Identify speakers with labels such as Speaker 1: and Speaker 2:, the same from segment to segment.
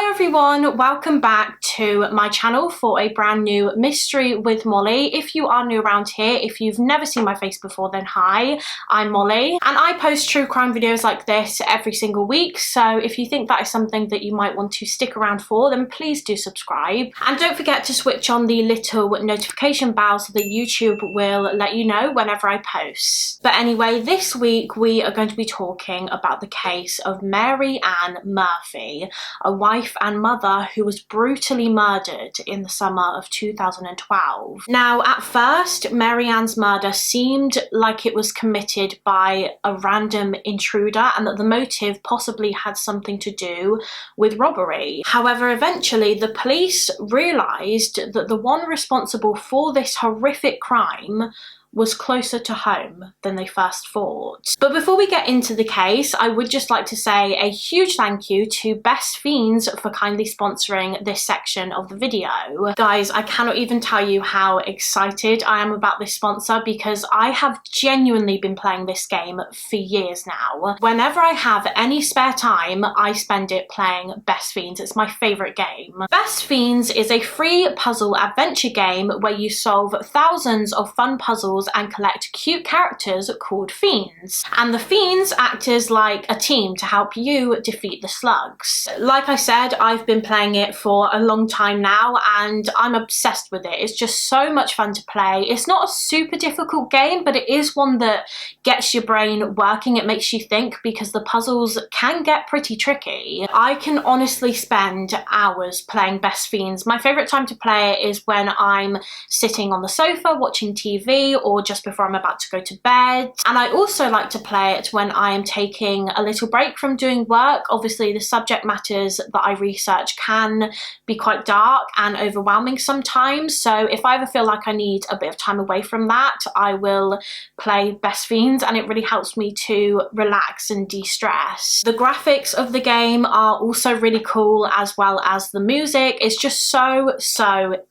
Speaker 1: Hello everyone, welcome back to my channel for a brand new mystery with Molly. If you are new around here, if you've never seen my face before, then hi, I'm Molly and I post true crime videos like this every single week, so if you think that is something that you might want to stick around for, then please do subscribe and don't forget to switch on the little notification bell so that YouTube will let you know whenever I post. But anyway, this week we are going to be talking about the case of Mary Ann Murphy, a wife and mother who was brutally murdered in the summer of 2012. Now, at first, Mary Ann's murder seemed like it was committed by a random intruder and that the motive possibly had something to do with robbery. However, eventually the police realised that the one responsible for this horrific crime was closer to home than they first thought. But before we get into the case, I would just like to say a huge thank you to Best Fiends for kindly sponsoring this section of the video. Guys, I cannot even tell you how excited I am about this sponsor because I have genuinely been playing this game for years now. Whenever I have any spare time, I spend it playing Best Fiends. It's my favourite game. Best Fiends is a free puzzle adventure game where you solve thousands of fun puzzles and collect cute characters called Fiends. And the Fiends act as like a team to help you defeat the slugs. Like I said, I've been playing it for a long time now and I'm obsessed with it. It's just so much fun to play. It's not a super difficult game, but it is one that gets your brain working. It makes you think because the puzzles can get pretty tricky. I can honestly spend hours playing Best Fiends. My favourite time to play it is when I'm sitting on the sofa watching TV or just before I'm about to go to bed. And I also like to play it when I am taking a little break from doing work. Obviously, the subject matters that I research can be quite dark and overwhelming sometimes. So if I ever feel like I need a bit of time away from that, I will play Best Fiends and it really helps me to relax and de-stress. The graphics of the game are also really cool as well as the music. It's just so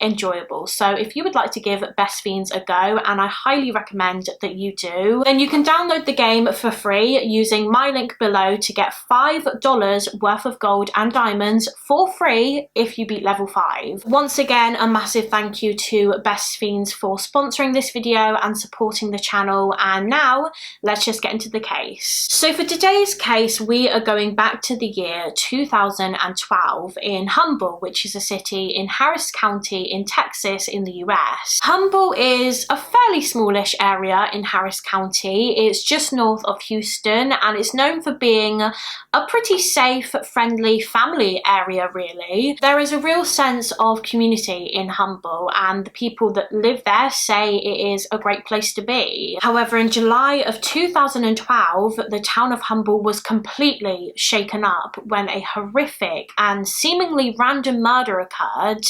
Speaker 1: enjoyable. So if you would like to give Best Fiends a go, and I highly recommend that you do, then you can download the game for free using my link below to get $5 worth of gold and diamonds for free if you beat level 5. Once again, a massive thank you to Best Fiends for sponsoring this video and supporting the channel. And now let's just get into the case. So for today's case, we are going back to the year 2012 in Humble, which is a city in Harris County in Texas in the US. Humble is a fairly smallish area in Harris County. It's just north of Houston and it's known for being a pretty safe, friendly family area really. There is a real sense of community in Humble and the people that live there say it is a great place to be. However, in July of 2012, the town of Humble was completely shaken up when a horrific and seemingly random murder occurred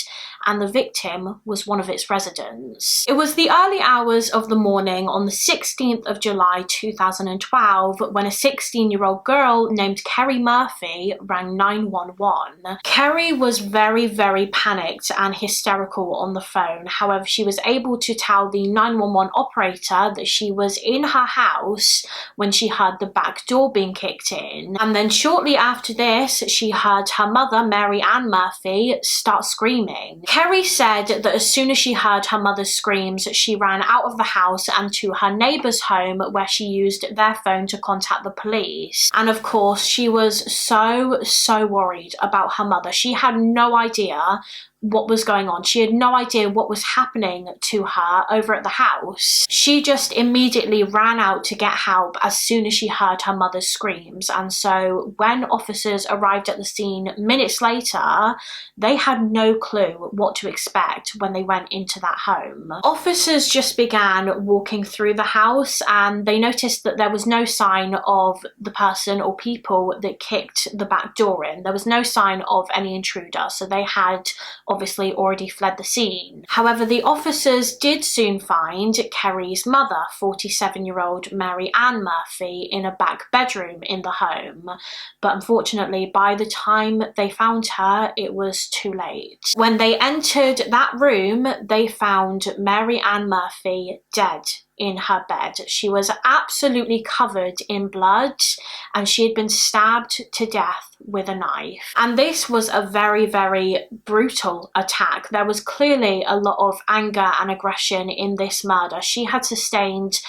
Speaker 1: and the victim was one of its residents. It was the early hours of the morning on the 16th of July 2012 when a 16-year-old girl named Carrie Murphy rang 911. Carrie was very panicked and hysterical on the phone. However, she was able to tell the 911 operator that she was in her house when she heard the back door being kicked in. And then shortly after this, she heard her mother, Mary Ann Murphy, start screaming. Carrie said that as soon as she heard her mother's screams, she ran out of the house and to her neighbour's home where she used their phone to contact the police. And of course, she was so worried about her mother. She had no idea what was going on. She had no idea what was happening to her over at the house. She just immediately ran out to get help as soon as she heard her mother's screams. And so when officers arrived at the scene minutes later, they had no clue what to expect when they went into that home. Officers just began walking through the house and they noticed that there was no sign of the person or people that kicked the back door in. There was no sign of any intruder, so they had obviously already fled the scene. However, the officers did soon find Carrie's mother, 47-year-old Mary Ann Murphy, in a back bedroom in the home. But unfortunately, by the time they found her, it was too late. When they entered that room, they found Mary Ann Murphy dead in her bed. She was absolutely covered in blood and she had been stabbed to death with a knife. And this was a very, very brutal attack. There was clearly a lot of anger and aggression in this murder. She had sustained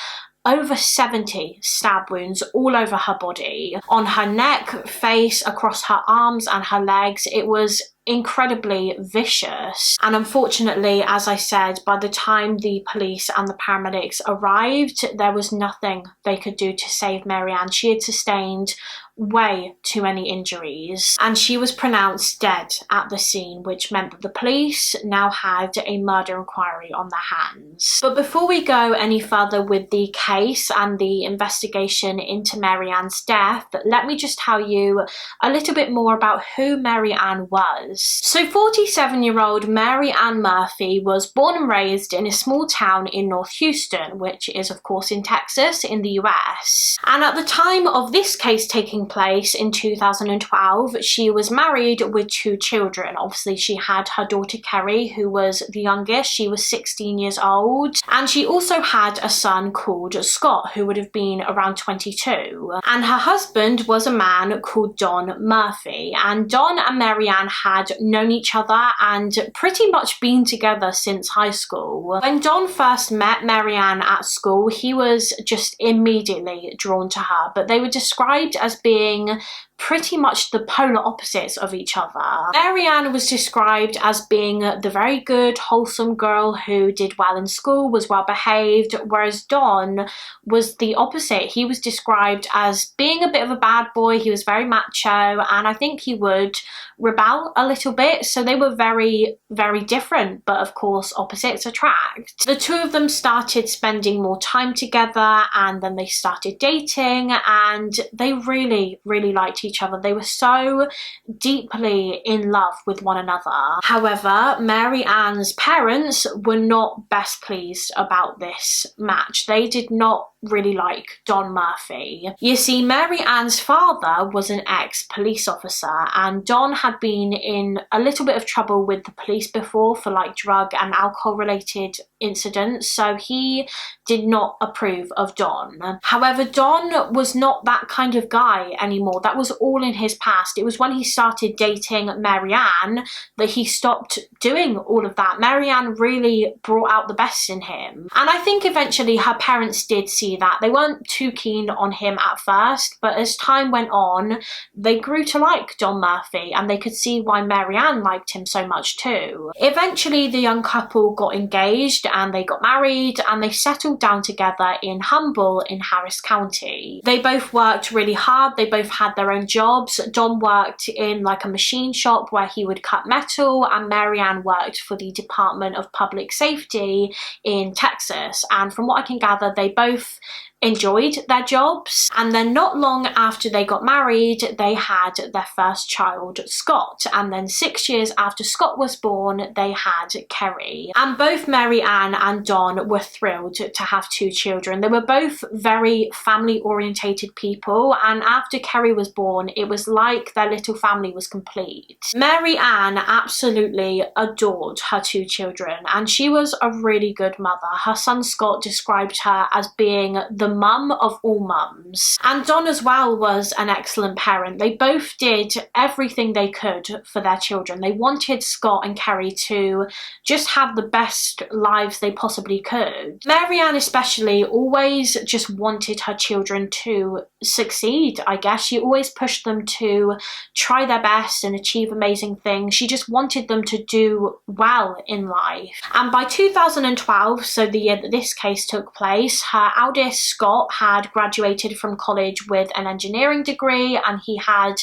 Speaker 1: over 70 stab wounds all over her body, on her neck, face, across her arms and her legs. It was incredibly vicious. And unfortunately, as I said, by the time the police and the paramedics arrived, there was nothing they could do to save Mary Ann. She had sustained way too many injuries and she was pronounced dead at the scene, which meant that the police now had a murder inquiry on their hands. But before we go any further with the case and the investigation into Mary Ann's death, let me just tell you a little bit more about who Mary Ann was. So 47-year-old Mary Ann Murphy was born and raised in a small town in North Houston, which is of course in Texas in the US. And at the time of this case taking place in 2012, she was married with 2 children. Obviously she had her daughter Carrie, who was the youngest. She was 16 years old, and she also had a son called Scott, who would have been around 22, and her husband was a man called Don Murphy. And Don and Mary Ann had known each other and pretty much been together since high school. When Don first met Mary Ann at school, he was just immediately drawn to her, but they were described as being pretty much the polar opposites of each other. Mary Ann was described as being the very good, wholesome girl who did well in school, was well behaved, whereas Don was the opposite. He was described as being a bit of a bad boy. He was very macho, and I think he would rebel a little bit. So they were very, very different, but of course opposites attract. The two of them started spending more time together, and then they started dating, and they really, really liked each other. They were so deeply in love with one another. However, Mary Ann's parents were not best pleased about this match. They did not really like Don Murphy. You see, Mary Ann's father was an ex-police officer, and Don had been in a little bit of trouble with the police before for like drug and alcohol related incidents, so he did not approve of Don. However, Don was not that kind of guy anymore. That was all in his past. It was when he started dating Mary Ann that he stopped doing all of that. Mary Ann really brought out the best in him, and I think eventually her parents did see that. They weren't too keen on him at first, but as time went on, they grew to like Don Murphy, and they could see why Mary Ann liked him so much too. Eventually, the young couple got engaged and they got married, and they settled down together in Humble in Harris County. They both worked really hard. They both had their own jobs. Don worked in like a machine shop where he would cut metal, and Mary Ann worked for the Department of Public Safety in Texas. And from what I can gather, they both enjoyed their jobs. And then not long after they got married, they had their first child, Scott. And then 6 years after Scott was born, they had Carrie. And both Mary Ann and Don were thrilled to have 2 children. They were both very family orientated people, and after Carrie was born, it was like their little family was complete. Mary Ann absolutely adored her 2 children, and she was a really good mother. Her son Scott described her as being the mum of all mums. And Don as well was an excellent parent. They both did everything they could for their children. They wanted Scott and Carrie to just have the best lives they possibly could. Mary Ann especially always just wanted her children to succeed, I guess. She always pushed them to try their best and achieve amazing things. She just wanted them to do well in life. And by 2012, so the year that this case took place, her eldest Scott had graduated from college with an engineering degree, and he had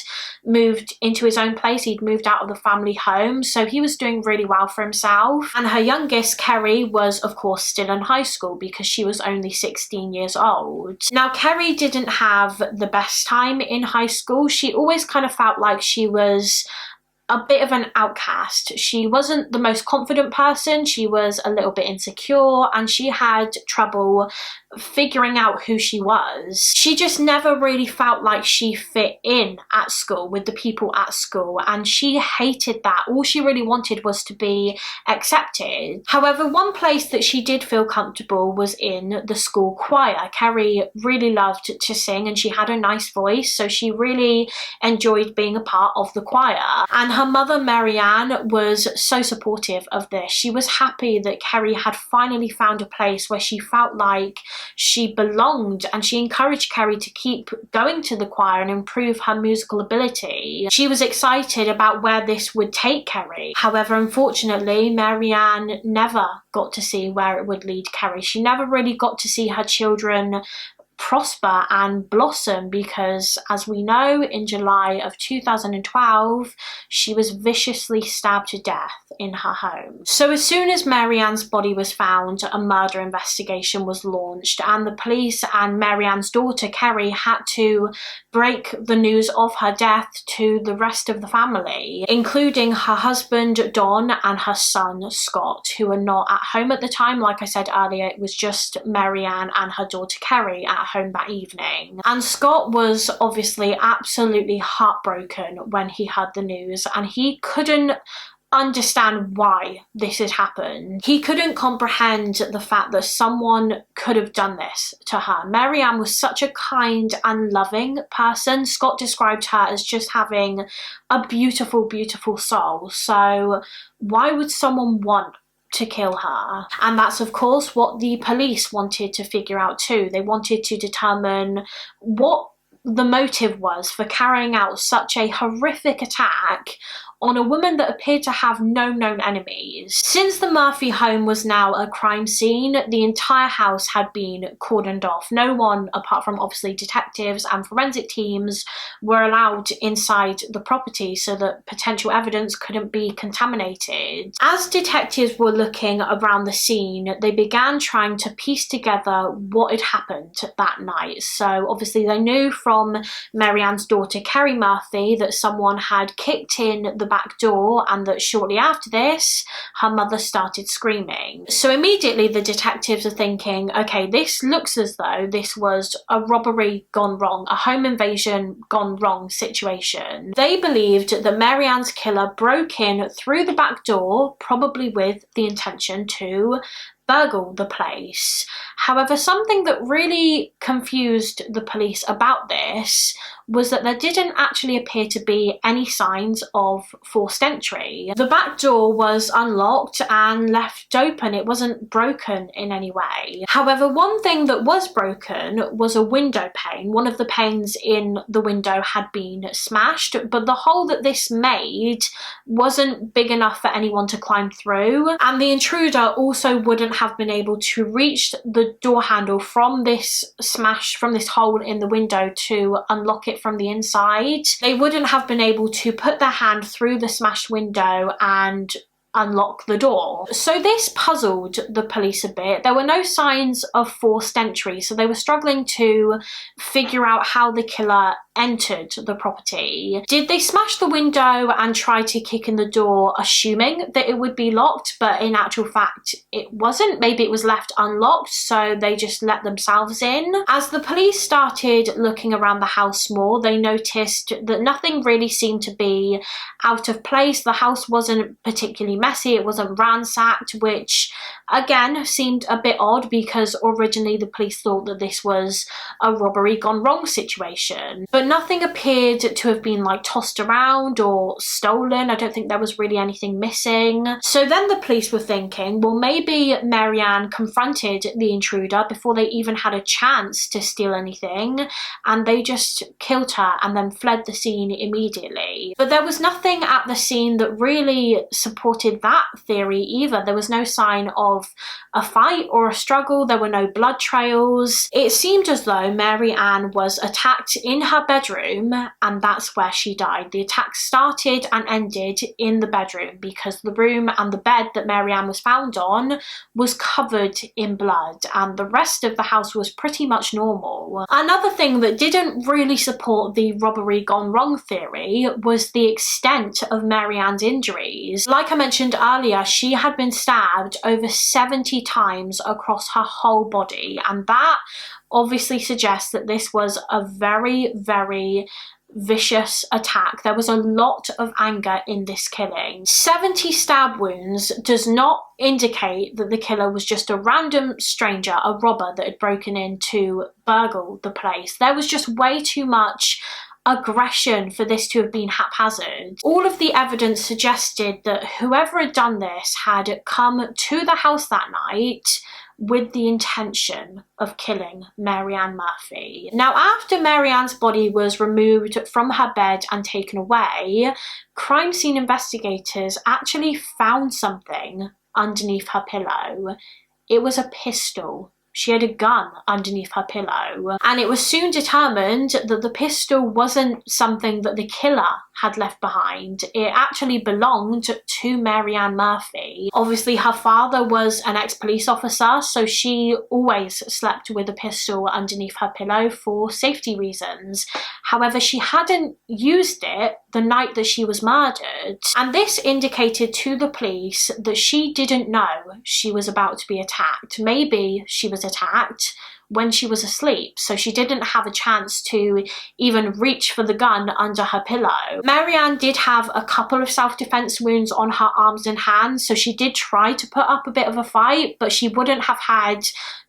Speaker 1: moved into his own place. He'd moved out of the family home, so he was doing really well for himself. And her youngest, Carrie, was of course still in high school because she was only 16 years old. Now, Carrie didn't have the best time in high school. She always kind of felt like she was a bit of an outcast. She wasn't the most confident person, she was a little bit insecure, and she had trouble figuring out who she was. She just never really felt like she fit in at school with the people at school, and she hated that. All she really wanted was to be accepted. However, one place that she did feel comfortable was in the school choir. Carrie really loved to sing and she had a nice voice, so she really enjoyed being a part of the choir. And her mother, Marianne, was so supportive of this. She was happy that Carrie had finally found a place where she felt like she belonged, and she encouraged Carrie to keep going to the choir and improve her musical ability. She was excited about where this would take Carrie. However, unfortunately, Marianne never got to see where it would lead Carrie. She never really got to see her children prosper and blossom, because as we know, in July of 2012 she was viciously stabbed to death in her home. So as soon as Marianne's body was found, a murder investigation was launched, and the police and Marianne's daughter Carrie had to break the news of her death to the rest of the family, including her husband Don and her son Scott, who were not at home at the time. Like I said earlier, it was just Marianne and her daughter Carrie at home that evening. And Scott was obviously absolutely heartbroken when he heard the news, and he couldn't understand why this had happened. He couldn't comprehend the fact that someone could have done this to her. Marianne was such a kind and loving person. Scott described her as just having a beautiful, beautiful soul. So why would someone want to kill her? And that's of course what the police wanted to figure out too. They wanted to determine what the motive was for carrying out such a horrific attack on a woman that appeared to have no known enemies. Since the Murphy home was now a crime scene, the entire house had been cordoned off. No one, apart from obviously detectives and forensic teams, were allowed inside the property so that potential evidence couldn't be contaminated. As detectives were looking around the scene, they began trying to piece together what had happened that night. So obviously they knew from Marianne's daughter Carrie Murphy that someone had kicked in the back door, and that shortly after this her mother started screaming. So immediately the detectives are thinking, okay, this looks as though this was a robbery gone wrong, a home invasion gone wrong situation. They believed that Marianne's killer broke in through the back door, probably with the intention to burgle the place. However, something that really confused the police about this was that there didn't actually appear to be any signs of forced entry. The back door was unlocked and left open. It wasn't broken in any way. However, one thing that was broken was a window pane. One of the panes in the window had been smashed, but the hole that this made wasn't big enough for anyone to climb through, and the intruder also wouldn't have been able to reach the door handle from this hole in the window to unlock it from the inside. They wouldn't have been able to put their hand through the smashed window and unlock the door. So this puzzled the police a bit. There were no signs of forced entry, so they were struggling to figure out how the killer entered the property. Did they smash the window and try to kick in the door assuming that it would be locked, but in actual fact it wasn't? Maybe it was left unlocked, so they just let themselves in. As the police started looking around the house more, they noticed that nothing really seemed to be out of place. The house wasn't particularly messy, it wasn't ransacked, which again seemed a bit odd because originally the police thought that this was a robbery gone wrong situation. But nothing appeared to have been like tossed around or stolen. I don't think there was really anything missing. So then the police were thinking, well, maybe Marianne confronted the intruder before they even had a chance to steal anything, and they just killed her and then fled the scene immediately. But there was nothing at the scene that really supported that theory either. There was no sign of a fight or a struggle. There were no blood trails. It seemed as though Marianne was attacked in her bedroom bedroom, and that's where she died. The attack started and ended in the bedroom because the room and the bed that Mary-Ann was found on was covered in blood, and the rest of the house was pretty much normal. Another thing that didn't really support the robbery gone wrong theory was the extent of Mary-Ann's injuries. Like I mentioned earlier, she had been stabbed over 70 times across her whole body, and that obviously suggests that this was a very, very vicious attack. There was a lot of anger in this killing. 70 stab wounds does not indicate that the killer was just a random stranger, a robber that had broken in to burgle the place. There was just way too much aggression for this to have been haphazard. All of the evidence suggested that whoever had done this had come to the house that night with the intention of killing Mary-Ann Murphy. Now, after Mary-Ann's body was removed from her bed and taken away, crime scene investigators actually found something underneath her pillow. It was a pistol. She had a gun underneath her pillow, and it was soon determined that the pistol wasn't something that the killer had left behind. It actually belonged to Mary-Ann Murphy. Obviously, her father was an ex-police officer, so she always slept with a pistol underneath her pillow for safety reasons. However, she hadn't used it the night that she was murdered, and this indicated to the police that she didn't know she was about to be attacked. Maybe she was attacked when she was asleep, so she didn't have a chance to even reach for the gun under her pillow. Mary-Ann did have a couple of self-defense wounds on her arms and hands, so she did try to put up a bit of a fight, but she wouldn't have had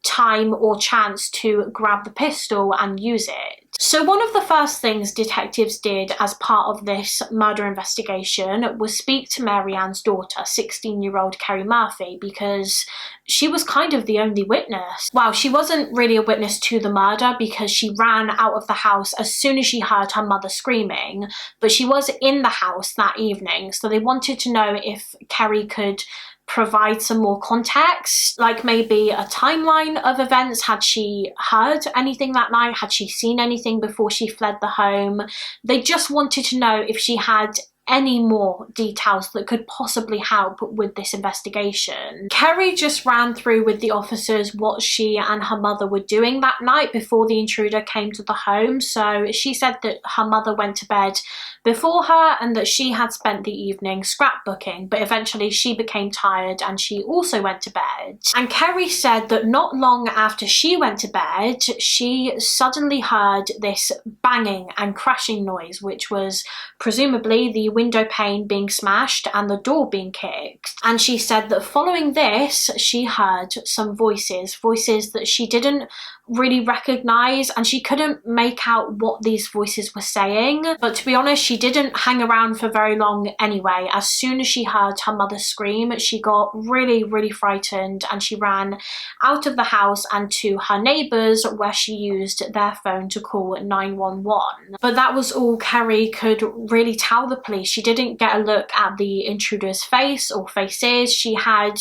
Speaker 1: time or chance to grab the pistol and use it. So one of the first things detectives did as part of this murder investigation was speak to Mary-Ann's daughter, 16-year-old Carrie Murphy, because she was kind of the only witness. Well, she wasn't really a witness to the murder because she ran out of the house as soon as she heard her mother screaming, but she was in the house that evening, so they wanted to know if Carrie could provide some more context, like maybe a timeline of events. Had she heard anything that night? Had she seen anything before she fled the home? They just wanted to know if she had any more details that could possibly help with this investigation. Carrie just ran through with the officers what she and her mother were doing that night before the intruder came to the home. So she said that her mother went to bed before her and that she had spent the evening scrapbooking, but eventually she became tired and she also went to bed. And Carrie said that not long after she went to bed, she suddenly heard this banging and crashing noise, which was presumably the window pane being smashed and the door being kicked. And she said that following this, she heard some voices that she didn't really recognize, and she couldn't make out what these voices were saying. But to be honest, she didn't hang around for very long anyway. As soon as she heard her mother scream, she got really, really frightened and she ran out of the house and to her neighbours, where she used their phone to call 911. But that was all Carrie could really tell the police. She didn't get a look at the intruder's face or faces. She had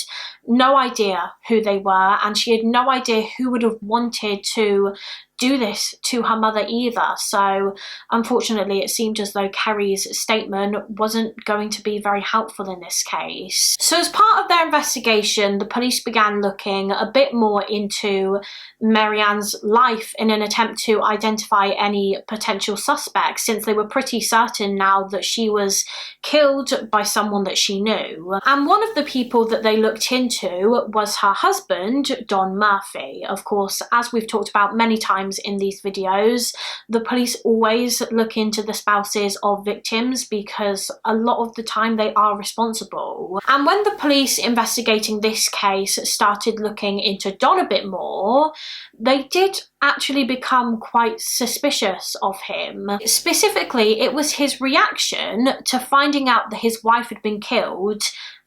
Speaker 1: no idea who they were, and she had no idea who would have wanted to do this to her mother either. So unfortunately, it seemed as though Carrie's statement wasn't going to be very helpful in this case. So as part of their investigation, the police began looking a bit more into Mary-Ann's life in an attempt to identify any potential suspects, since they were pretty certain now that she was killed by someone that she knew. And one of the people that they looked into was her husband, Don Murphy. Of course, as we've talked about many times in these videos, the police always look into the spouses of victims because a lot of the time they are responsible. And when the police investigating this case started looking into Don a bit more, they did actually become quite suspicious of him. Specifically, it was his reaction to finding out that his wife had been killed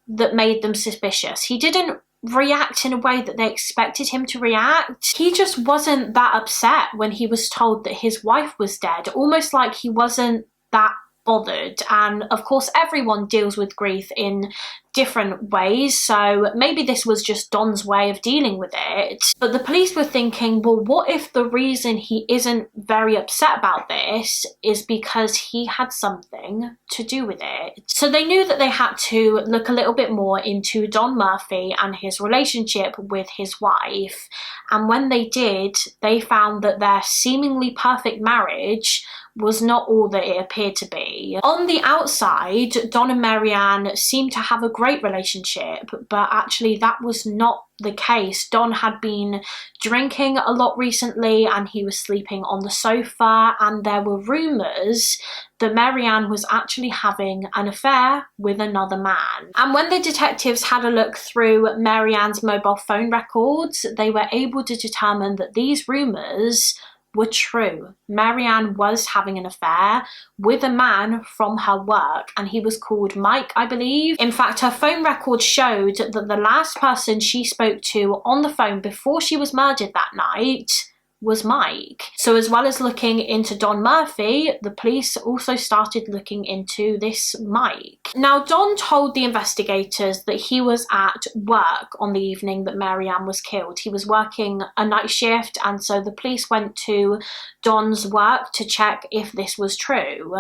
Speaker 1: that made them suspicious. He didn't react in a way that they expected him to react. He just wasn't that upset when he was told that his wife was dead, almost like he wasn't that bothered. And of course, everyone deals with grief in different ways, so maybe this was just Don's way of dealing with it. But the police were thinking, well, what if the reason he isn't very upset about this is because he had something to do with it? So they knew that they had to look a little bit more into Don Murphy and his relationship with his wife, and when they did, they found that their seemingly perfect marriage was not all that it appeared to be. On the outside, Don and Marianne seemed to have a great relationship, but actually that was not the case. Don had been drinking a lot recently and he was sleeping on the sofa, and there were rumours that Marianne was actually having an affair with another man. And when the detectives had a look through Marianne's mobile phone records, they were able to determine that these rumours were true. Marianne was having an affair with a man from her work, and he was called Mike, I believe. In fact, her phone record showed that the last person she spoke to on the phone before she was murdered that night was Mike. So as well as looking into Don Murphy, the police also started looking into this Mike. Now, Don told the investigators that he was at work on the evening that Marianne was killed. He was working a night shift, and so the police went to Don's work to check if this was true,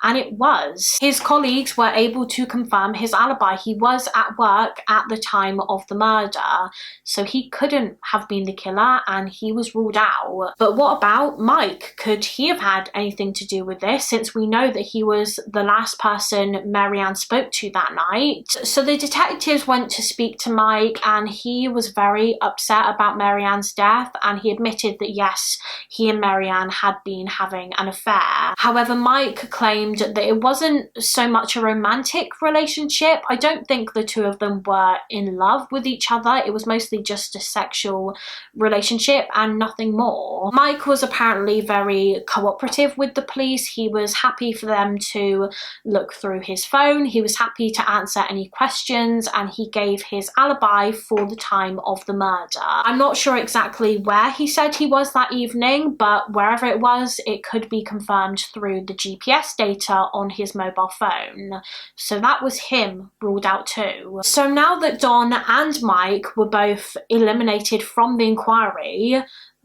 Speaker 1: and it was. His colleagues were able to confirm his alibi. He was at work at the time of the murder, so he couldn't have been the killer, and he was ruled out. But what about Mike? Could he have had anything to do with this, since we know that he was the last person Marianne spoke to that night? So the detectives went to speak to Mike, and he was very upset about Marianne's death, and he admitted that yes, he and Marianne had been having an affair. However, Mike claimed that it wasn't so much a romantic relationship. I don't think the two of them were in love with each other. It was mostly just a sexual relationship and nothing more. Mike was apparently very cooperative with the police. He was happy for them to look through his phone. He was happy to answer any questions, and he gave his alibi for the time of the murder. I'm not sure exactly where he said he was that evening, but wherever it was, it could be confirmed through the GPS data on his mobile phone. So that was him ruled out too. So now that Don and Mike were both eliminated from the inquiry,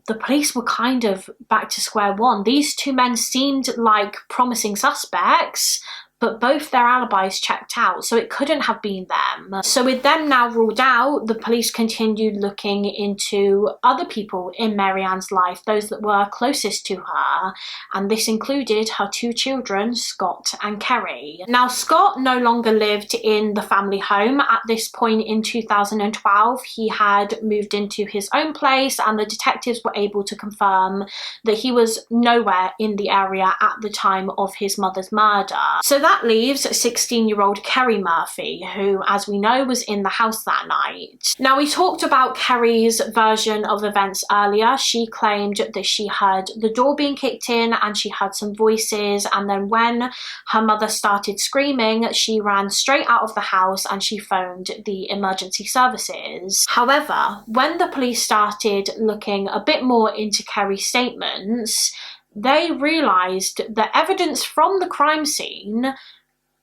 Speaker 1: the police were kind of back to square one. These two men seemed like promising suspects, but both their alibis checked out, so it couldn't have been them. So with them now ruled out, the police continued looking into other people in Marianne's life, those that were closest to her, and this included her two children, Scott and Carrie. Now, Scott no longer lived in the family home. At this point in 2012, he had moved into his own place, and the detectives were able to confirm that he was nowhere in the area at the time of his mother's murder. So that leaves 16-year-old Carrie Murphy, who, as we know, was in the house that night. Now, we talked about Carrie's version of events earlier. She claimed that she heard the door being kicked in and she heard some voices, and then when her mother started screaming, she ran straight out of the house and she phoned the emergency services. However, when the police started looking a bit more into Carrie's statements, they realised that evidence from the crime scene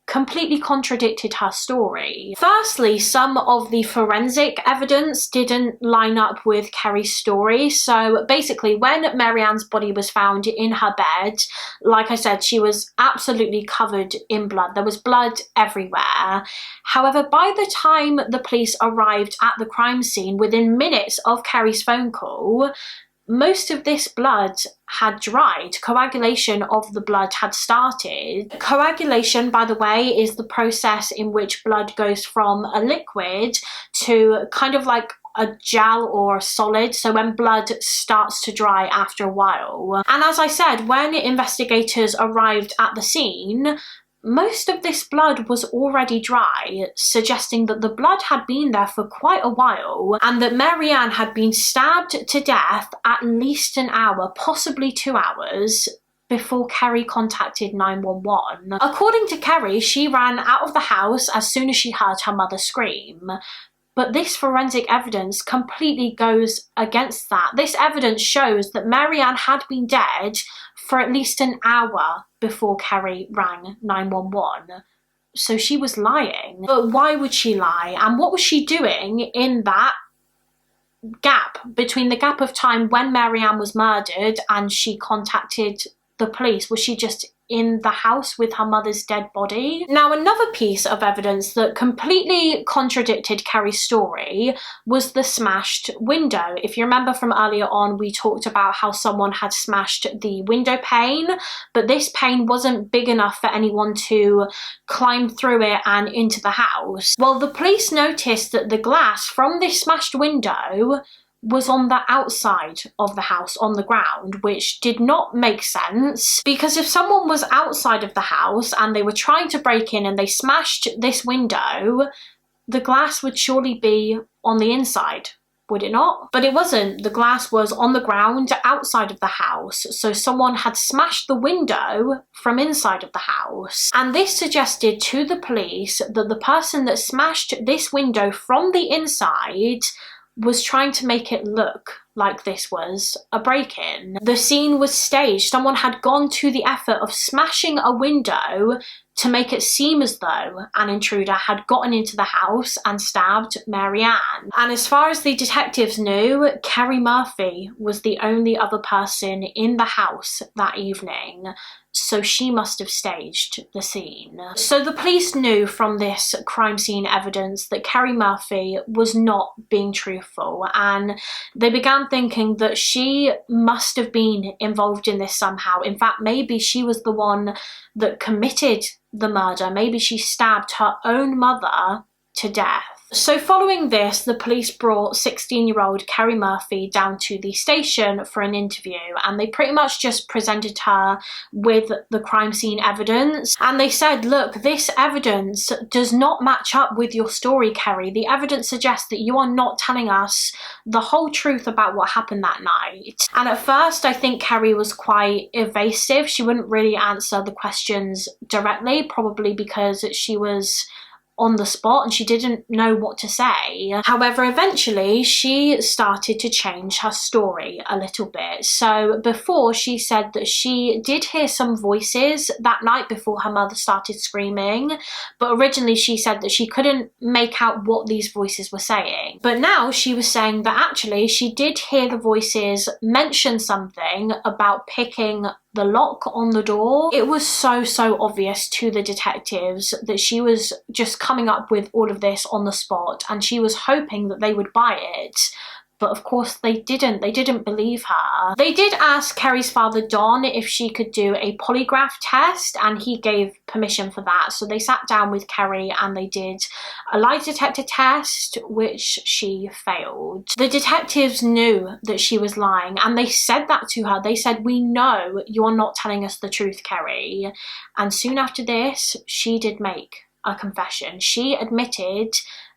Speaker 1: completely contradicted her story. Firstly, some of the forensic evidence didn't line up with Carrie's story. So basically, when Marianne's body was found in her bed, like I said, she was absolutely covered in blood. There was blood everywhere. However, by the time the police arrived at the crime scene, within minutes of Carrie's phone call, most of this blood had dried. Coagulation of the blood had started. Coagulation, by the way, is the process in which blood goes from a liquid to kind of like a gel or a solid, so when blood starts to dry after a while. And as I said, when investigators arrived at the scene, most of this blood was already dry, suggesting that the blood had been there for quite a while and that Marianne had been stabbed to death at least an hour, possibly 2 hours, before Carrie contacted 911. According to Carrie, she ran out of the house as soon as she heard her mother scream. But this forensic evidence completely goes against that. This evidence shows that Marianne had been dead for at least an hour before Carrie rang 911. So she was lying. But why would she lie? And what was she doing in that gap, between the gap of time when Marianne was murdered and she contacted the police? Was she just in the house with her mother's dead body? Now, another piece of evidence that completely contradicted Carrie's story was the smashed window. If you remember from earlier on, we talked about how someone had smashed the window pane, but this pane wasn't big enough for anyone to climb through it and into the house. Well, the police noticed that the glass from this smashed window was on the outside of the house, on the ground, which did not make sense, because if someone was outside of the house and they were trying to break in and they smashed this window, the glass would surely be on the inside, would it not? But it wasn't. The glass was on the ground outside of the house, so someone had smashed the window from inside of the house. And this suggested to the police that the person that smashed this window from the inside was trying to make it look like this was a break-in. The scene was staged. Someone had gone to the effort of smashing a window to make it seem as though an intruder had gotten into the house and stabbed Marianne. And as far as the detectives knew, Carrie Murphy was the only other person in the house that evening, so she must have staged the scene. So the police knew from this crime scene evidence that Carrie Murphy was not being truthful, and they began thinking that she must have been involved in this somehow. In fact, maybe she was the one that committed the murder. Maybe she stabbed her own mother to death. So following this, the police brought 16-year-old Carrie Murphy down to the station for an interview, and they pretty much just presented her with the crime scene evidence. And they said, look, this evidence does not match up with your story, Carrie. The evidence suggests that you are not telling us the whole truth about what happened that night. And at first, I think Carrie was quite evasive. She wouldn't really answer the questions directly, probably because she was on the spot and she didn't know what to say. However, eventually she started to change her story a little bit. So before, she said that she did hear some voices that night before her mother started screaming, but originally she said that she couldn't make out what these voices were saying. But now she was saying that actually she did hear the voices mention something about picking the lock on the door. It was so obvious to the detectives that she was just coming up with all of this on the spot, and she was hoping that they would buy it. But of course they didn't believe her. They did ask Carrie's father, Don, if she could do a polygraph test, and he gave permission for that. So they sat down with Carrie and they did a lie detector test, which she failed. The detectives knew that she was lying, and they said that to her. They said, we know you are not telling us the truth, Carrie. And soon after this, she did make a confession. She admitted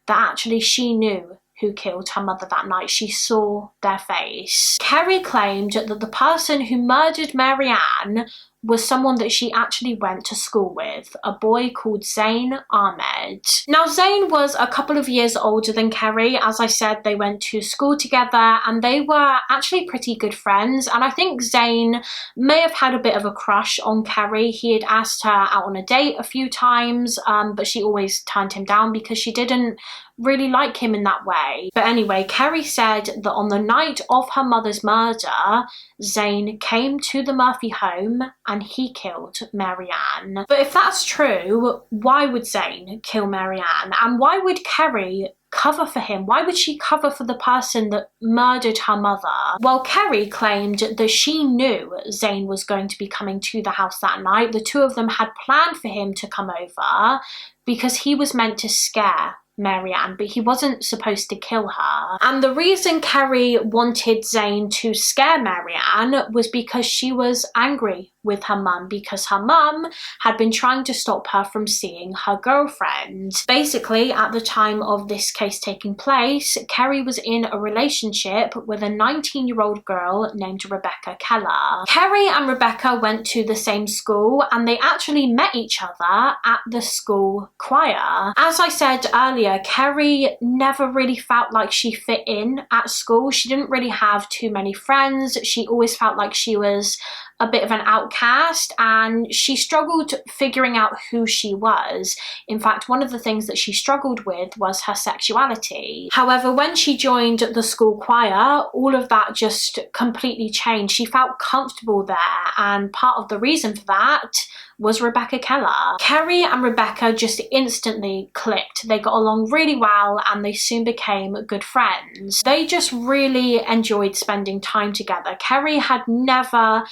Speaker 1: that actually she knew who killed her mother that night. She saw their face. Carrie claimed that the person who murdered Marianne was someone that she actually went to school with, a boy called Zayn Ahmed. Now, Zayn was a couple of years older than Carrie. As I said, they went to school together and they were actually pretty good friends. And I think Zayn may have had a bit of a crush on Carrie. He had asked her out on a date a few times, but she always turned him down because she didn't really like him in that way. But anyway, Carrie said that on the night of her mother's murder, Zayn came to the Murphy home and he killed Marianne. But if that's true, why would Zayn kill Marianne? And why would Carrie cover for him? Why would she cover for the person that murdered her mother? Well, Carrie claimed that she knew Zayn was going to be coming to the house that night. The two of them had planned for him to come over because he was meant to scare Marianne, but he wasn't supposed to kill her. And the reason Carrie wanted Zayn to scare Marianne was because she was angry with her mum, because her mum had been trying to stop her from seeing her girlfriend. Basically, at the time of this case taking place, Carrie was in a relationship with a 19-year-old girl named Rebecca Keller. Carrie and Rebecca went to the same school and they actually met each other at the school choir. As I said earlier, Carrie never really felt like she fit in at school. She didn't really have too many friends. She always felt like she was a bit of an outcast and she struggled figuring out who she was. In fact, one of the things that she struggled with was her sexuality. However, when she joined the school choir, all of that just completely changed. She felt comfortable there, and part of the reason for that was Rebecca Keller. Carrie and Rebecca just instantly clicked. They got along really well and they soon became good friends. They just really enjoyed spending time together. Carrie had never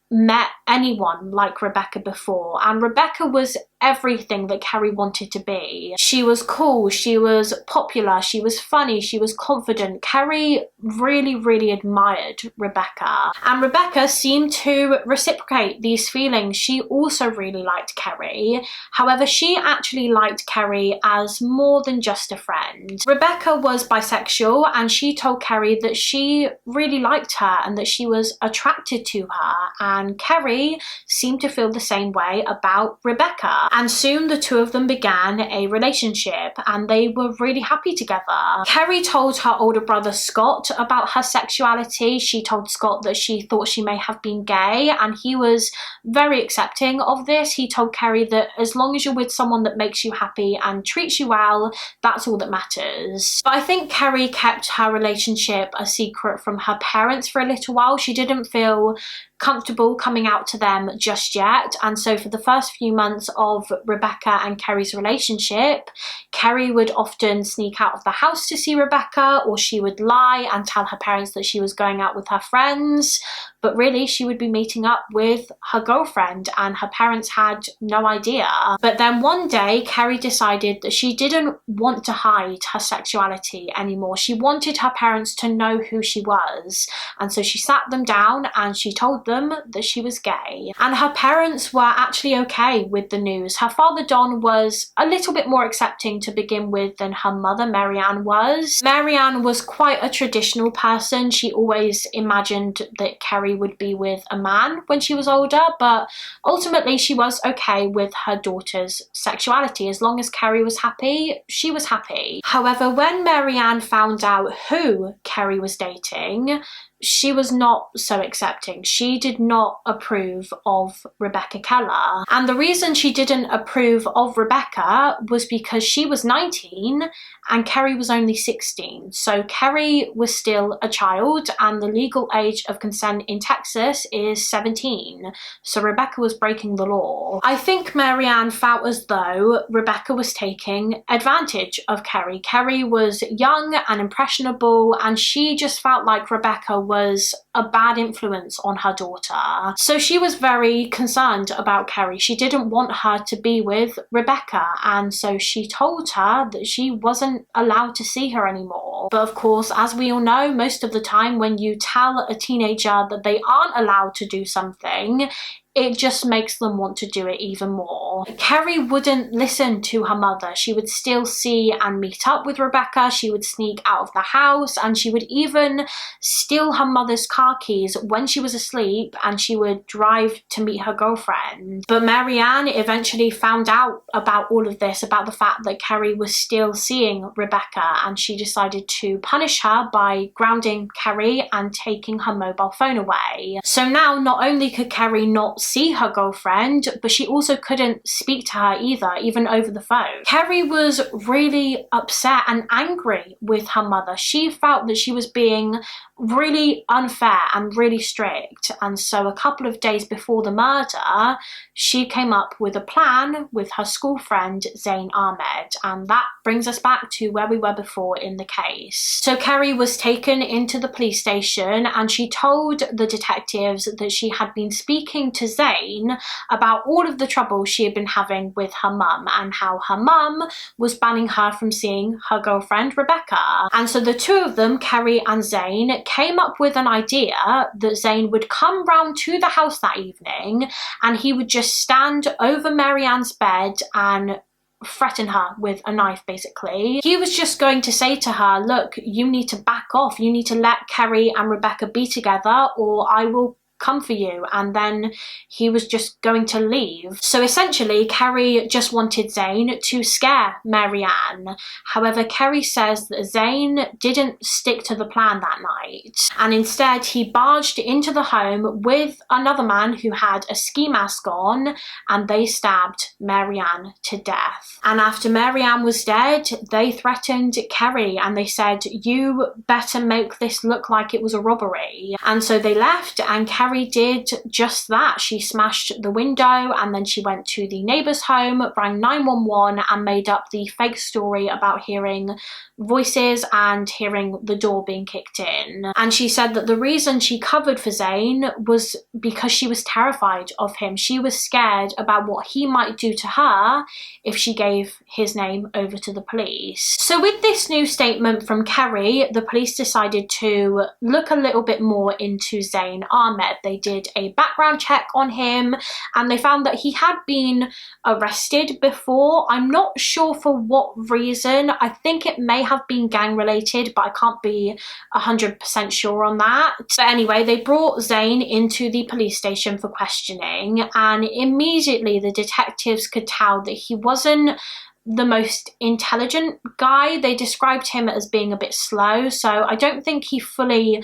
Speaker 1: met anyone like Rebecca before, and Rebecca was everything that Carrie wanted to be. She was cool, she was popular, she was funny, she was confident. Carrie really admired Rebecca, and Rebecca seemed to reciprocate these feelings. She also really liked Carrie. However, she actually liked Carrie as more than just a friend. Rebecca was bisexual and she told Carrie that she really liked her and that she was attracted to her, and Carrie seemed to feel the same way about Rebecca. And soon the two of them began a relationship and they were really happy together. Carrie told her older brother Scott about her sexuality. She told Scott that she thought she may have been gay, and he was very accepting of this. He told Carrie that as long as you're with someone that makes you happy and treats you well, that's all that matters. But I think Carrie kept her relationship a secret from her parents for a little while. She didn't feel comfortable coming out to them just yet, and so for the first few months of Rebecca and Carrie's relationship, Carrie would often sneak out of the house to see Rebecca, or she would lie and tell her parents that she was going out with her friends, but really she would be meeting up with her girlfriend and her parents had no idea. But then one day Carrie decided that she didn't want to hide her sexuality anymore. She wanted her parents to know who she was, and so she sat them down and she told them that she was gay, and her parents were actually okay with the news. Her father Don was a little bit more accepting to begin with than her mother Marianne was. Marianne was quite a traditional person. She always imagined that Carrie would be with a man when she was older, but ultimately she was okay with her daughter's sexuality. As long as Carrie was happy, she was happy. However, when Marianne found out who Carrie was dating, she was not so accepting. She did not approve of Rebecca Keller. And the reason she didn't approve of Rebecca was because she was 19 and Carrie was only 16. So Carrie was still a child and the legal age of consent in Texas is 17. So Rebecca was breaking the law. I think Marianne felt as though Rebecca was taking advantage of Carrie. Carrie was young and impressionable and she just felt like Rebecca was a bad influence on her daughter. So she was very concerned about Carrie. She didn't want her to be with Rebecca, and so she told her that she wasn't allowed to see her anymore. But of course, as we all know, most of the time when you tell a teenager that they aren't allowed to do something, it just makes them want to do it even more. Carrie wouldn't listen to her mother. She would still see and meet up with Rebecca. She would sneak out of the house and she would even steal her mother's car keys when she was asleep and she would drive to meet her girlfriend. But Marianne eventually found out about all of this, about the fact that Carrie was still seeing Rebecca, and she decided to punish her by grounding Carrie and taking her mobile phone away. So now not only could Carrie not see her girlfriend, but she also couldn't speak to her either, even over the phone. Carrie was really upset and angry with her mother. She felt that she was being really unfair and really strict, and so a couple of days before the murder, she came up with a plan with her school friend Zayn Ahmed, and that brings us back to where we were before in the case. So Carrie was taken into the police station and she told the detectives that she had been speaking to Zayn about all of the trouble she had been having with her mum and how her mum was banning her from seeing her girlfriend Rebecca. And so the two of them, Carrie and Zayn, came up with an idea that Zayn would come round to the house that evening and he would just stand over Marianne's bed and threaten her with a knife, basically. He was just going to say to her, look, you need to back off. You need to let Carrie and Rebecca be together or I will come for you, and then he was just going to leave. So essentially, Carrie just wanted Zayn to scare Marianne. However, Carrie says that Zayn didn't stick to the plan that night, and instead he barged into the home with another man who had a ski mask on, and they stabbed Marianne to death. And after Marianne was dead, they threatened Carrie and they said, "You better make this look like it was a robbery." And so they left, and Carrie did just that. She smashed the window, and then she went to the neighbour's home, rang 911 and made up the fake story about hearing voices and hearing the door being kicked in. And she said that the reason she covered for Zayn was because she was terrified of him. She was scared about what he might do to her if she gave his name over to the police. So with this new statement from Carrie, the police decided to look a little bit more into Zayn Ahmed. They did a background check on him, and they found that he had been arrested before. I'm not sure for what reason. I think it may have been gang related, but I can't be 100% sure on that. But anyway, they brought Zayn into the police station for questioning, and immediately the detectives could tell that he wasn't the most intelligent guy. They described him as being a bit slow, so I don't think he fully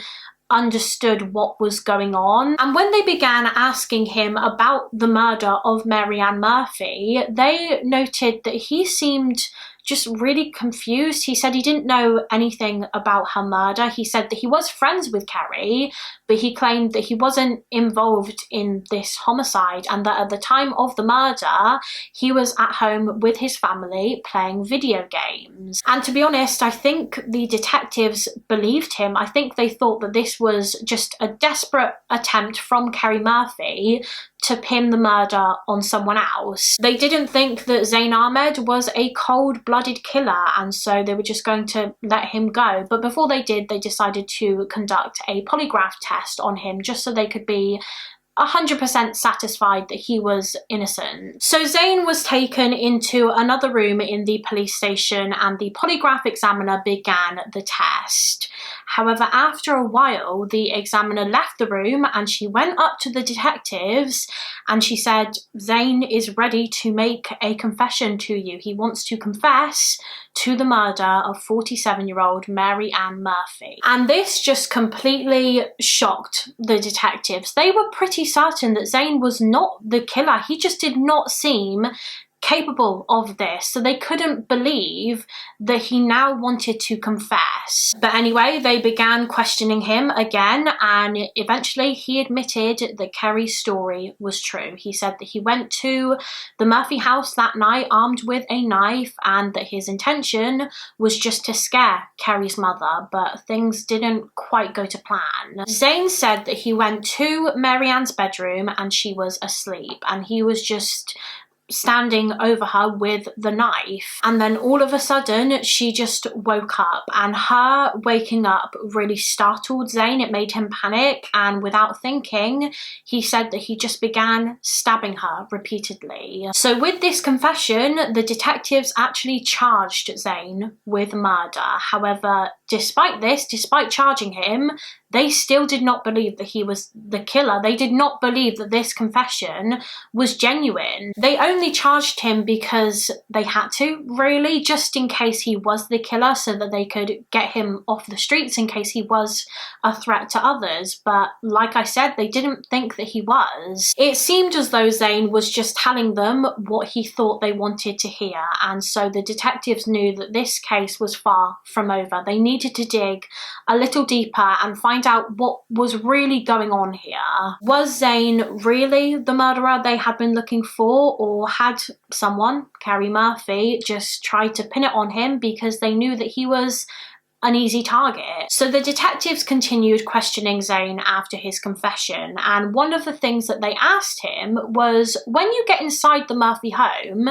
Speaker 1: understood what was going on. And when they began asking him about the murder of Marianne Murphy, they noted that he seemed just really confused. He said he didn't know anything about her murder. He said that he was friends with Carrie, but he claimed that he wasn't involved in this homicide, and that at the time of the murder, he was at home with his family playing video games. And to be honest, I think the detectives believed him. I think they thought that this was just a desperate attempt from Carrie Murphy to pin the murder on someone else. They didn't think that Zayn Ahmed was a cold-blooded killer, and so they were just going to let him go. But before they did, they decided to conduct a polygraph test on him just so they could be 100% satisfied that he was innocent. So Zayn was taken into another room in the police station, and the polygraph examiner began the test. However, after a while, the examiner left the room and she went up to the detectives and she said, "Zayn is ready to make a confession to you. He wants to confess to the murder of 47-year-old Marianne Murphy." And this just completely shocked the detectives. They were pretty certain that Zayn was not the killer. He just did not seem capable of this, so they couldn't believe that he now wanted to confess. But anyway, they began questioning him again, and eventually he admitted that Carrie's story was true. He said that he went to the Murphy house that night armed with a knife, and that his intention was just to scare Carrie's mother, but things didn't quite go to plan. Zayn said that he went to Marianne's bedroom and she was asleep, and he was just standing over her with the knife, and then all of a sudden she just woke up, and her waking up really startled Zayn. It made him panic, and without thinking, he said that he just began stabbing her repeatedly. So with this confession, the detectives actually charged Zayn with murder. However, despite this, despite charging him, they still did not believe that he was the killer. They did not believe that this confession was genuine. They only charged him because they had to, really, just in case he was the killer, so that they could get him off the streets in case he was a threat to others. But like I said, they didn't think that he was. It seemed as though Zayn was just telling them what he thought they wanted to hear, and so the detectives knew that this case was far from over. They needed to dig a little deeper and find out what was really going on here. Was Zayn really the murderer they had been looking for, or had someone, Carrie Murphy, just tried to pin it on him because they knew that he was an easy target? So the detectives continued questioning Zayn after his confession, and one of the things that they asked him was, when you get inside the Murphy home,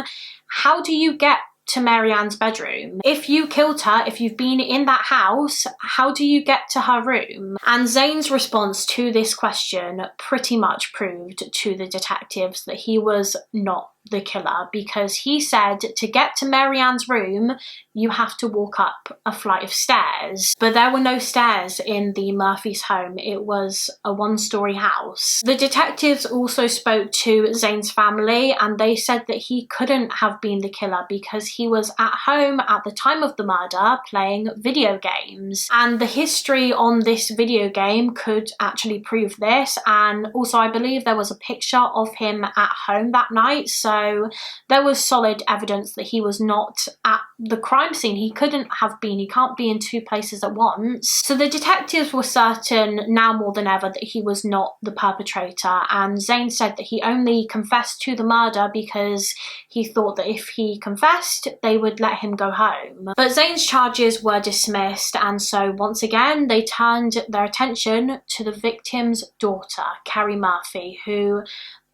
Speaker 1: how do you get to Marianne's bedroom? If you killed her, if you've been in that house, how do you get to her room? And Zayn's response to this question pretty much proved to the detectives that he was not the killer, because he said to get to Marianne's room, you have to walk up a flight of stairs. But there were no stairs in the Murphys' home. It was a one-story house. The detectives also spoke to Zayn's family, and they said that he couldn't have been the killer because he was at home at the time of the murder playing video games. And the history on this video game could actually prove this. And also I believe there was a picture of him at home that night, so there was solid evidence that he was not at the crime scene. He couldn't have been. He can't be in two places at once. So the detectives were certain now more than ever that he was not the perpetrator, and Zayn said that he only confessed to the murder because he thought that if he confessed, they would let him go home. But Zayn's charges were dismissed, and so once again they turned their attention to the victim's daughter, Carrie Murphy, who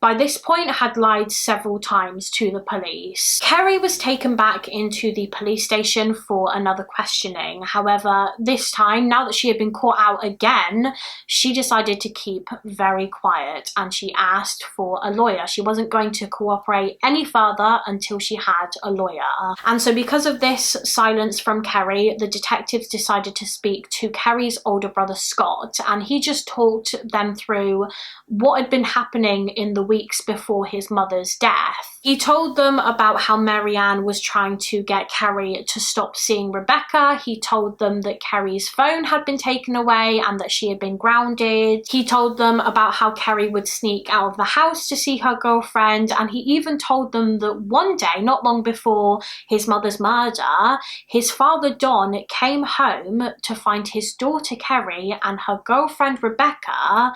Speaker 1: by this point had lied several times to the police. Carrie was taken back into the police station for another questioning. However, this time, now that she had been caught out again, she decided to keep very quiet and she asked for a lawyer. She wasn't going to cooperate any further until she had a lawyer. And so because of this silence from Carrie, the detectives decided to speak to Carrie's older brother Scott, and he just talked them through what had been happening in the weeks before his mother's death. He told them about how Marianne was trying to get Carrie to stop seeing Rebecca. He told them that Carrie's phone had been taken away and that she had been grounded. He told them about how Carrie would sneak out of the house to see her girlfriend, and he even told them that one day, not long before his mother's murder, his father Don came home to find his daughter Carrie and her girlfriend Rebecca,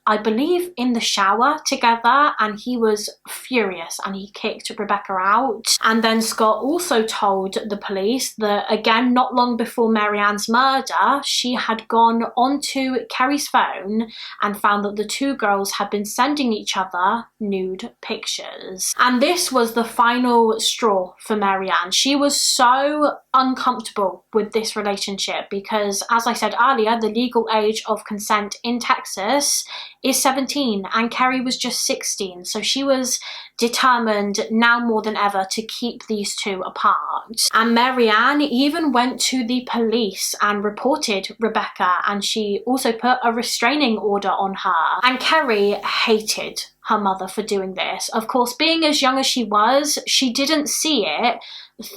Speaker 1: I believe, in the shower together, and he was furious and he kicked Rebecca out. And then Scott also told the police that, again, not long before Marianne's murder, she had gone onto Carrie's phone and found that the two girls had been sending each other nude pictures. And this was the final straw for Marianne. She was so uncomfortable with this relationship because, as I said earlier, the legal age of consent in Texas is 17 and Carrie was just 16, so she was determined now more than ever to keep these two apart. And Marianne even went to the police and reported Rebecca, and she also put a restraining order on her. And Carrie hated her mother for doing this. Of course, being as young as she was, she didn't see it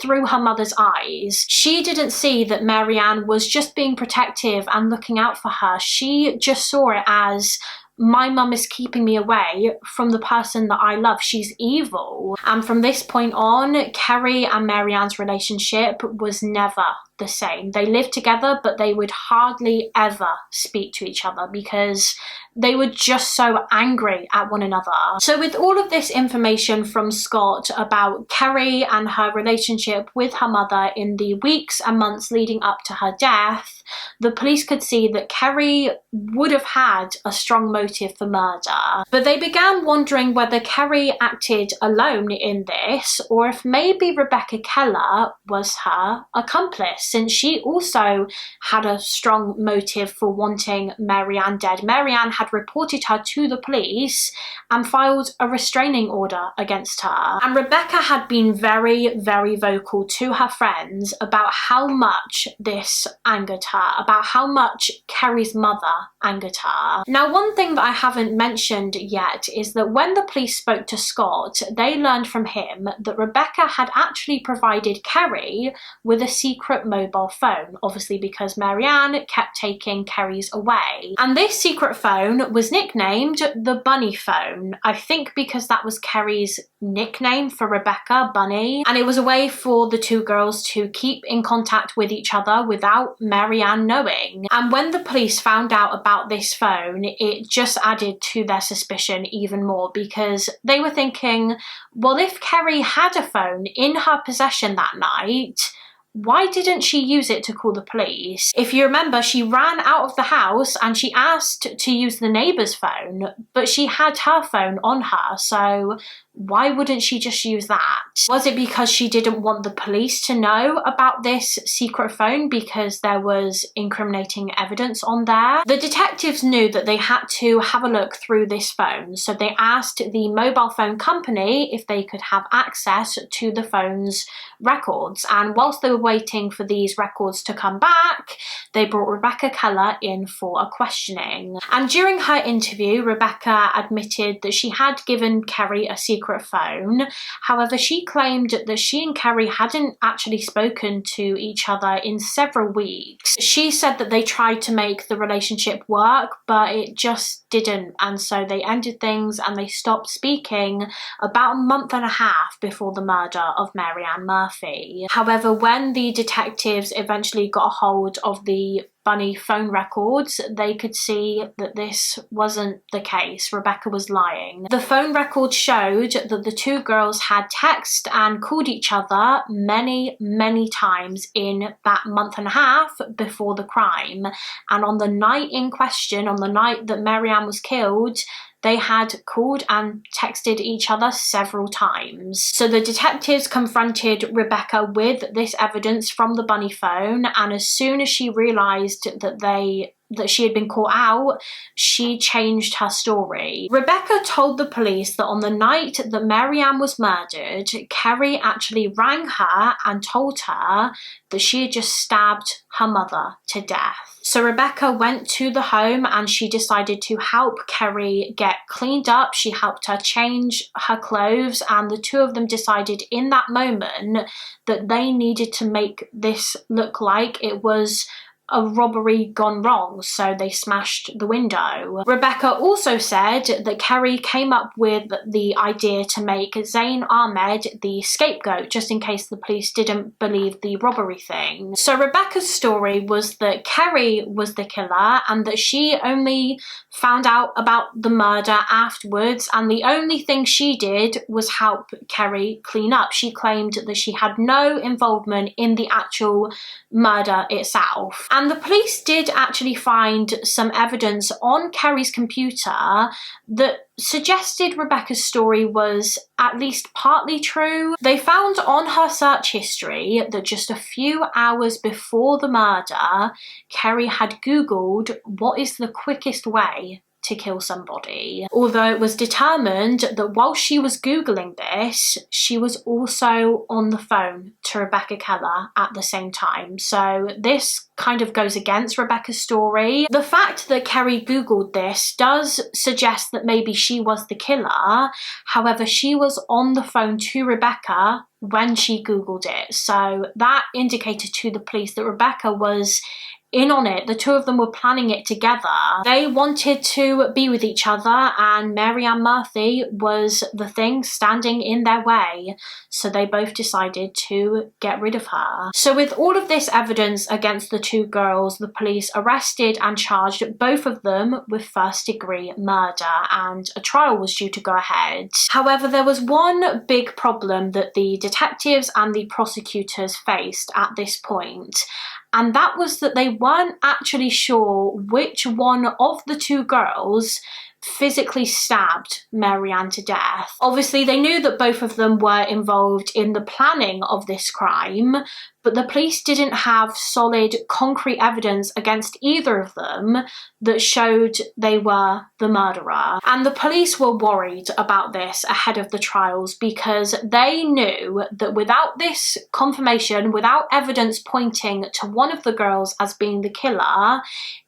Speaker 1: through her mother's eyes. She didn't see that Marianne was just being protective and looking out for her. She just saw it as, my mum is keeping me away from the person that I love. She's evil. And from this point on, Carrie and Marianne's relationship was never the same. They lived together, but they would hardly ever speak to each other because they were just so angry at one another. So with all of this information from Scott about Carrie and her relationship with her mother in the weeks and months leading up to her death, the police could see that Carrie would have had a strong motive for murder. But they began wondering whether Carrie acted alone in this, or if maybe Rebecca Keller was her accomplice, since she also had a strong motive for wanting Marianne dead. Marianne had reported her to the police and filed a restraining order against her. And Rebecca had been very, very vocal to her friends about how much this angered her, about how much Carrie's mother angered her. Now, one thing that I haven't mentioned yet is that when the police spoke to Scott, they learned from him that Rebecca had actually provided Carrie with a secret mobile phone, obviously because Marianne kept taking Carrie's away. And this secret phone was nicknamed the Bunny phone, I think because that was Carrie's nickname for Rebecca, Bunny, and it was a way for the two girls to keep in contact with each other without Marianne knowing. And when the police found out about this phone, it just added to their suspicion even more, because they were thinking, well, if Carrie had a phone in her possession that night, why didn't she use it to call the police? If you remember, she ran out of the house and she asked to use the neighbour's phone, but she had her phone on her, so why wouldn't she just use that? Was it because she didn't want the police to know about this secret phone because there was incriminating evidence on there? The detectives knew that they had to have a look through this phone, so they asked the mobile phone company if they could have access to the phone's records, and whilst they were waiting for these records to come back, they brought Rebecca Keller in for a questioning. And during her interview, Rebecca admitted that she had given Carrie a secret phone. However, she claimed that she and Carrie hadn't actually spoken to each other in several weeks. She said that they tried to make the relationship work, but it just didn't, and so they ended things and they stopped speaking about a month and a half before the murder of Marianne Murphy. However, when the detectives eventually got a hold of the Bunny phone records, they could see that this wasn't the case. Rebecca was lying. The phone records showed that the two girls had texted and called each other many times in that month and a half before the crime. And on the night in question, on the night that Marianne was killed, they had called and texted each other several times. So the detectives confronted Rebecca with this evidence from the Bunny phone, and as soon as she realised that she had been caught out, she changed her story. Rebecca told the police that on the night that Marianne was murdered, Carrie actually rang her and told her that she had just stabbed her mother to death. So Rebecca went to the home and she decided to help Carrie get cleaned up. She helped her change her clothes, and the two of them decided in that moment that they needed to make this look like it was a robbery gone wrong, so they smashed the window. Rebecca also said that Carrie came up with the idea to make Zayn Ahmed the scapegoat, just in case the police didn't believe the robbery thing. So Rebecca's story was that Carrie was the killer and that she only found out about the murder afterwards, and the only thing she did was help Carrie clean up. She claimed that she had no involvement in the actual murder itself. And the police did actually find some evidence on Carrie's computer that suggested Rebecca's story was at least partly true. They found on her search history that just a few hours before the murder, Carrie had Googled what is the quickest way to kill somebody. Although it was determined that while she was Googling this, she was also on the phone to Rebecca Keller at the same time. So this kind of goes against Rebecca's story. The fact that Carrie Googled this does suggest that maybe she was the killer. However, she was on the phone to Rebecca when she Googled it. So that indicated to the police that Rebecca was in on it. The two of them were planning it together. They wanted to be with each other, and Marianne Murphy was the thing standing in their way. So they both decided to get rid of her. So with all of this evidence against the two girls, the police arrested and charged both of them with first-degree murder, and a trial was due to go ahead. However, there was one big problem that the detectives and the prosecutors faced at this point, and that was that they weren't actually sure which one of the two girls physically stabbed Marianne to death. Obviously, they knew that both of them were involved in the planning of this crime, but the police didn't have solid, concrete evidence against either of them that showed they were the murderer. And the police were worried about this ahead of the trials because they knew that without this confirmation, without evidence pointing to one of the girls as being the killer,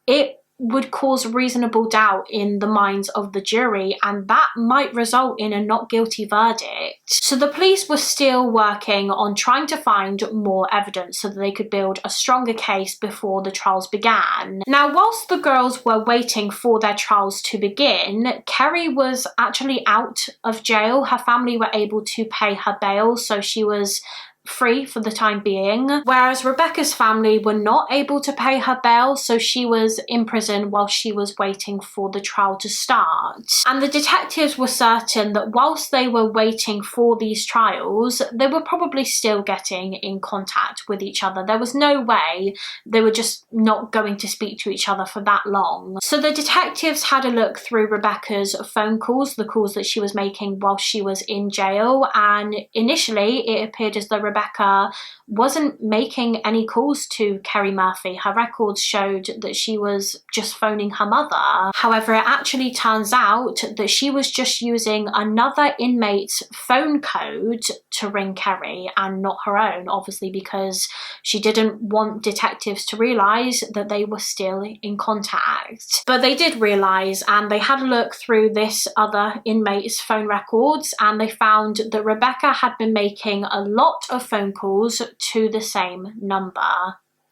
Speaker 1: it would cause reasonable doubt in the minds of the jury, and that might result in a not guilty verdict. So the police were still working on trying to find more evidence so that they could build a stronger case before the trials began. Now, whilst the girls were waiting for their trials to begin, Carrie was actually out of jail. Her family were able to pay her bail, so she was free for the time being, whereas Rebecca's family were not able to pay her bail, so she was in prison while she was waiting for the trial to start. And the detectives were certain that whilst they were waiting for these trials, they were probably still getting in contact with each other. There was no way they were just not going to speak to each other for that long. So the detectives had a look through Rebecca's phone calls, the calls that she was making while she was in jail, and initially it appeared as though Rebecca wasn't making any calls to Carrie Murphy. Her records showed that she was just phoning her mother. However, it actually turns out that she was just using another inmate's phone code to ring Carrie and not her own, obviously because she didn't want detectives to realise that they were still in contact. But they did realise, and they had a look through this other inmate's phone records, and they found that Rebecca had been making a lot of phone calls to the same number,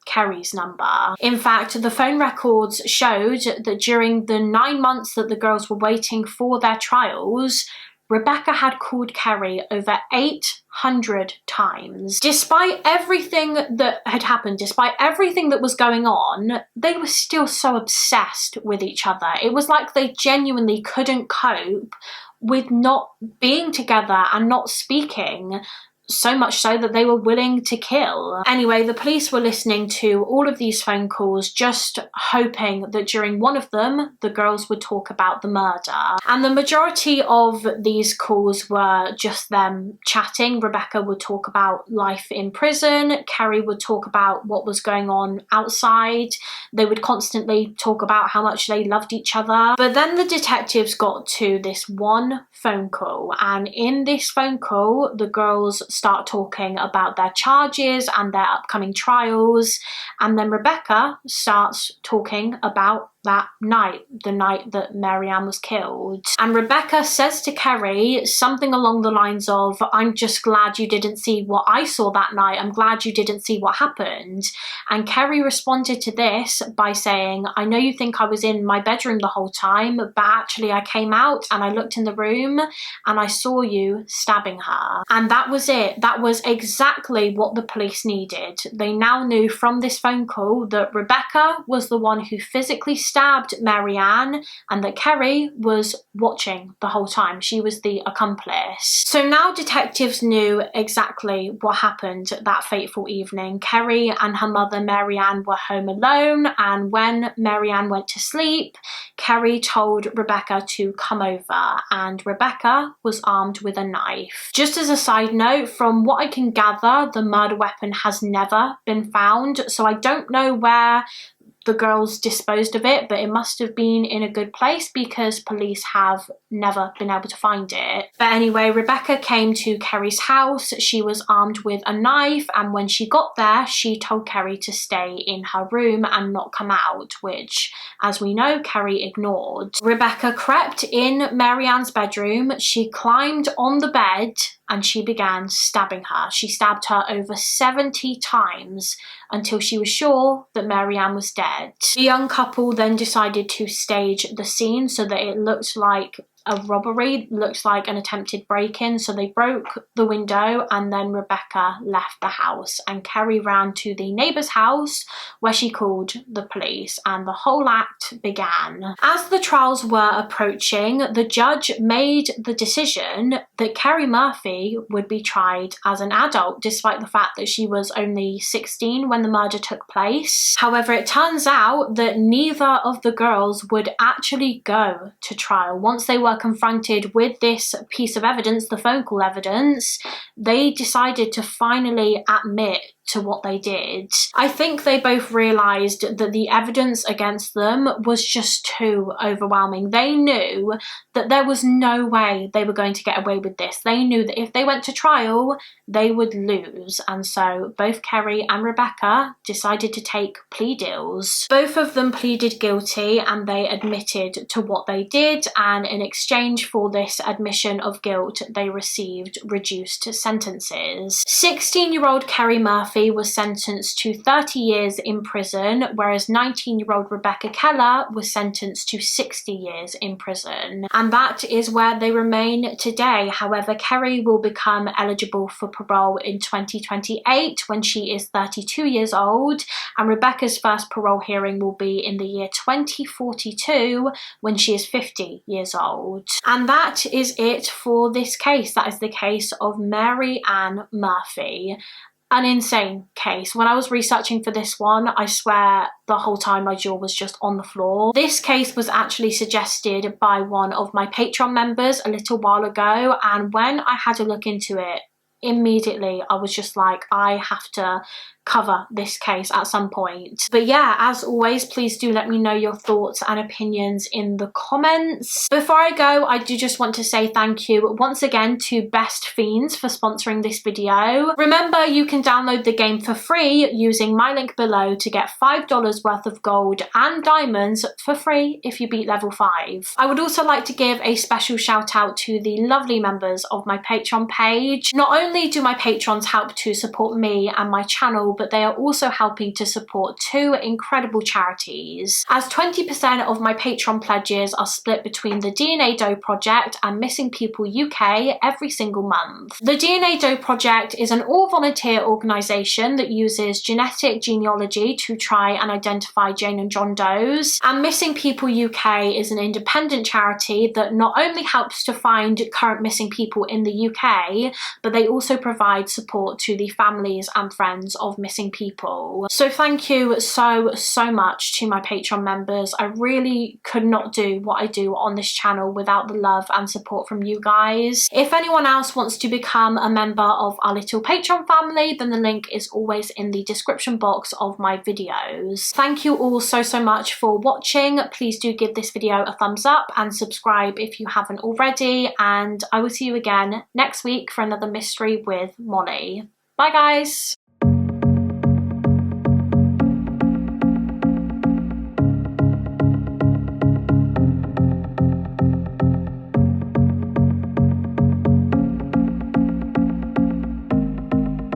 Speaker 1: Carrie's number. In fact, the phone records showed that during the 9 months that the girls were waiting for their trials, Rebecca had called Carrie over 800 times. Despite everything that had happened, despite everything that was going on, they were still so obsessed with each other. It was like they genuinely couldn't cope with not being together and not speaking. So much so that they were willing to kill. Anyway, the police were listening to all of these phone calls, just hoping that during one of them, the girls would talk about the murder. And the majority of these calls were just them chatting. Rebecca would talk about life in prison. Carrie would talk about what was going on outside. They would constantly talk about how much they loved each other. But then the detectives got to this one phone call, and in this phone call, the girls start talking about their charges and their upcoming trials, and then Rebecca starts talking about that night, the night that Marianne was killed. And Rebecca says to Carrie something along the lines of, "I'm just glad you didn't see what I saw that night. I'm glad you didn't see what happened." And Carrie responded to this by saying, "I know you think I was in my bedroom the whole time, but actually I came out and I looked in the room and I saw you stabbing her." And that was it. That was exactly what the police needed. They now knew from this phone call that Rebecca was the one who physically stabbed Marianne and that Carrie was watching the whole time. She was the accomplice. So now detectives knew exactly what happened that fateful evening. Carrie and her mother Marianne were home alone, and when Marianne went to sleep, Carrie told Rebecca to come over, and Rebecca was armed with a knife. Just as a side note, from what I can gather, the murder weapon has never been found, so I don't know where the girls disposed of it, but it must have been in a good place because police have never been able to find it. But anyway, Rebecca came to Carrie's house. She was armed with a knife, and when she got there, she told Carrie to stay in her room and not come out, which, as we know, Carrie ignored. Rebecca crept in Marianne's bedroom. She climbed on the bed and she began stabbing her. She stabbed her over 70 times until she was sure that Marianne was dead. The young couple then decided to stage the scene so that it looked like a robbery, looked like an attempted break-in. So they broke the window, and then Rebecca left the house, and Carrie ran to the neighbour's house where she called the police, and the whole act began. As the trials were approaching, the judge made the decision that Carrie Murphy would be tried as an adult, despite the fact that she was only 16 when the murder took place. However, it turns out that neither of the girls would actually go to trial. Once they were confronted with this piece of evidence, the phone call evidence, they decided to finally admit to what they did. I think they both realised that the evidence against them was just too overwhelming. They knew that there was no way they were going to get away with this. They knew that if they went to trial, they would lose. And so both Carrie and Rebecca decided to take plea deals. Both of them pleaded guilty and they admitted to what they did, and in exchange for this admission of guilt, they received reduced sentences. 16-year-old Carrie Murphy Murphy was sentenced to 30 years in prison, whereas 19-year-old Rebecca Keller was sentenced to 60 years in prison. And that is where they remain today. However, Carrie will become eligible for parole in 2028 when she is 32 years old, and Rebecca's first parole hearing will be in the year 2042 when she is 50 years old. And that is it for this case. That is the case of Mary Ann Murphy. An insane case. When I was researching for this one, I swear the whole time my jaw was just on the floor. This case was actually suggested by one of my Patreon members a little while ago, and when I had a look into it, immediately I was just like, I have to cover this case at some point. But yeah, as always, please do let me know your thoughts and opinions in the comments. Before I go, I do just want to say thank you once again to Best Fiends for sponsoring this video. Remember, you can download the game for free using my link below to get $5 worth of gold and diamonds for free if you beat level 5. I would also like to give a special shout out to the lovely members of my Patreon page. Not only do my patrons help to support me and my channel, but they are also helping to support 2 incredible charities, as 20% of my Patreon pledges are split between the DNA Doe Project and Missing People UK every single month. The DNA Doe Project is an all-volunteer organisation that uses genetic genealogy to try and identify Jane and John Does, and Missing People UK is an independent charity that not only helps to find current missing people in the UK, but they also provide support to the families and friends of missing people. So thank you so much to my Patreon members. I really could not do what I do on this channel without the love and support from you guys. If anyone else wants to become a member of our little Patreon family, then the link is always in the description box of my videos. Thank you all so much for watching. Please do give this video a thumbs up and subscribe if you haven't already, and I will see you again next week for another mystery with Molly. Bye guys!